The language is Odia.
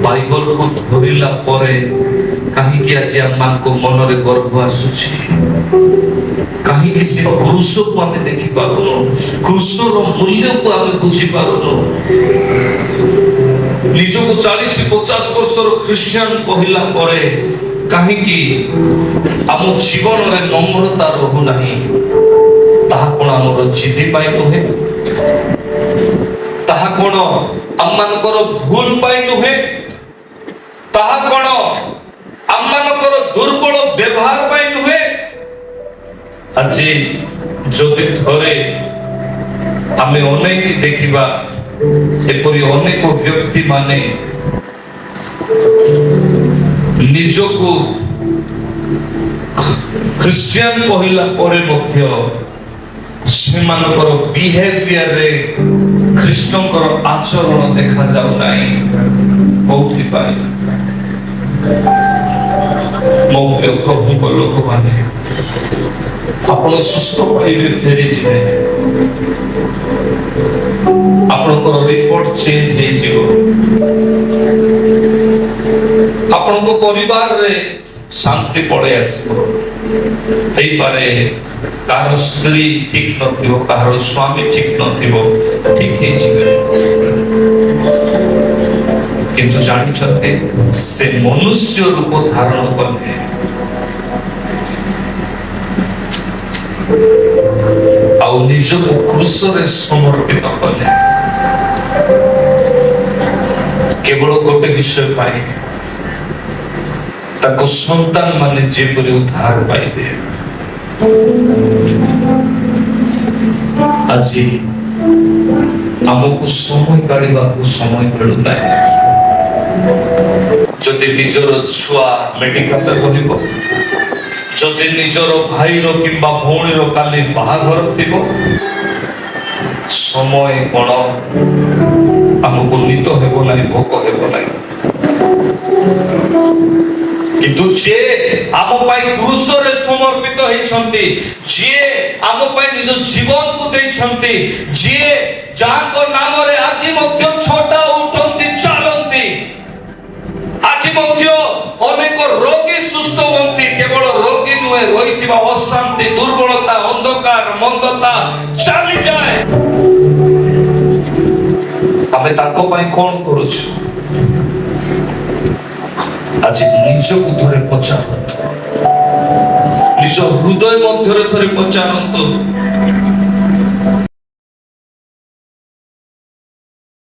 ବାଇବଲ କୁ ଧରିଲା ପରେ କାହିଁକି ଆଜି ଆମମାନଙ୍କ ମନରେ ଗର୍ବ ଆସୁଛି? କାହିଁକି ସେ କ୍ରୁଶକୁ ଆମେ ଦେଖିପାରୁନୁ? କ୍ରୁଶର ମୂଲ୍ୟକୁ ଆମେ ବୁଝିପାରୁନୁ? ନିଜକୁ 40-50 ବର୍ଷର ଖ୍ରୀଷ୍ଟିଆନ କହିଲା ପରେ କାହିଁକି ଆମ ଜୀବନରେ ନମ୍ରତା ରହୁନାହିଁ? ତାହା କ'ଣ ଆମର ଜିଦି ପାଇଁ ନୁହେଁ? ତାହା କ'ଣ ଆମମାନଙ୍କର ଭୁଲ ପାଇଁ ନୁହେଁ? ତାହା କ'ଣ ଆମମାନଙ୍କର ଦୁର୍ବଳ ବ୍ୟବହାର ପାଇଁ ନୁହେଁ? ଆଜି ଯଦି ଥରେ ଆମେ ଅନେକ ଦେଖିବା, ଏପରି ଅନେକ ବ୍ୟକ୍ତି ମାନେ ନିଜକୁ ଖ୍ରୀଷ୍ଟିଆନ କହିଲା ପରେ ମଧ୍ୟ ସେମାନଙ୍କର ବିହେଭିୟରରେ ଖ୍ରୀଷ୍ଟଙ୍କର ଆଚରଣ ଦେଖାଯାଉ ନାହିଁ। କୋଉଥିପାଇଁ? ମୋ ପ୍ରିୟ ପ୍ରଭୁଙ୍କ ଲୋକମାନେ, ଆପଣ ସୁସ୍ଥ ପାଇବେ, ଫେରିଯିବେ, ଆପଣଙ୍କର ରିପୋର୍ଟ ଚେଞ୍ଜ ହେଇଯିବ, ଆପଣଙ୍କ ପରିବାରରେ ଶାନ୍ତି ପଳେଇ ଆସିବ। ହେଇପାରେ କାହାର ସ୍ତ୍ରୀ ଠିକ ନଥିବ, କାହାର ସ୍ୱାମୀ ଠିକ ନଥିବ, ଠିକ ହେଇଯିବେ। କିନ୍ତୁ ଜାଣିଛନ୍ତି, ସେ ମନୁଷ୍ୟ ରୂପ ଧାରଣ କଲେ, ଆଉ ନିଜକୁ କ୍ରୁଶରେ ସମର୍ପିତ କଲେ, କେବଳ ଗୋଟେ ବିଷୟ ପାଇଁ, ତାଙ୍କ ସନ୍ତାନ ମାନେ ଯେପରି ଉଦ୍ଧାର ପାଇବେ। ଆଜି ଆମକୁ ସମୟ କାଢିବାକୁ ସମୟ ମିଳୁନାହିଁ। ଯଦି ନିଜର ଛୁଆ ମେଡିକାଲରେ ରହିବ, ଯଦି ନିଜର ଭାଇର କିମ୍ବା ଭଉଣୀର କାଲି ବାହାଘର ଥିବ, ସମୟ କ'ଣ ଆମକୁ ନିଦ ହେବ ନାହିଁ, ଭୋକ ହେବ ନାହିଁ। କିନ୍ତୁ ଯିଏ ଆମ ପାଇଁ କ୍ରୁଶରେ ସମର୍ପିତ ହେଇଛନ୍ତି, ଯିଏ ଆମ ପାଇଁ ନିଜ ଜୀବନକୁ ଦେଇଛନ୍ତି, ଯିଏ ଯାହାଙ୍କ ନାମରେ ଆଜି ମଧ୍ୟ ଛଟା ଉଠନ୍ତି, ଚାଲନ୍ତି, ଆଜି ମଧ୍ୟ ଅନେକ ରୋଗୀ ସୁସ୍ଥ ହୁଅନ୍ତି। କେବଳ ରୋଗୀ ନୁହେଁ, ରହିଥିବା ଅଶାନ୍ତି, ଦୁର୍ବଳତା, ଅନ୍ଧକାର, ମନ୍ଦତା ଚାଲିଯାଏ। ଆମେ ତାଙ୍କ ପାଇଁ କ'ଣ କରୁଛୁ? ଆଜି ନିଜକୁ ଥରେ ପଚାରନ୍ତୁ, ନିଜ ହୃଦୟ ମଧ୍ୟରେ ଥରେ ପଚାରନ୍ତୁ,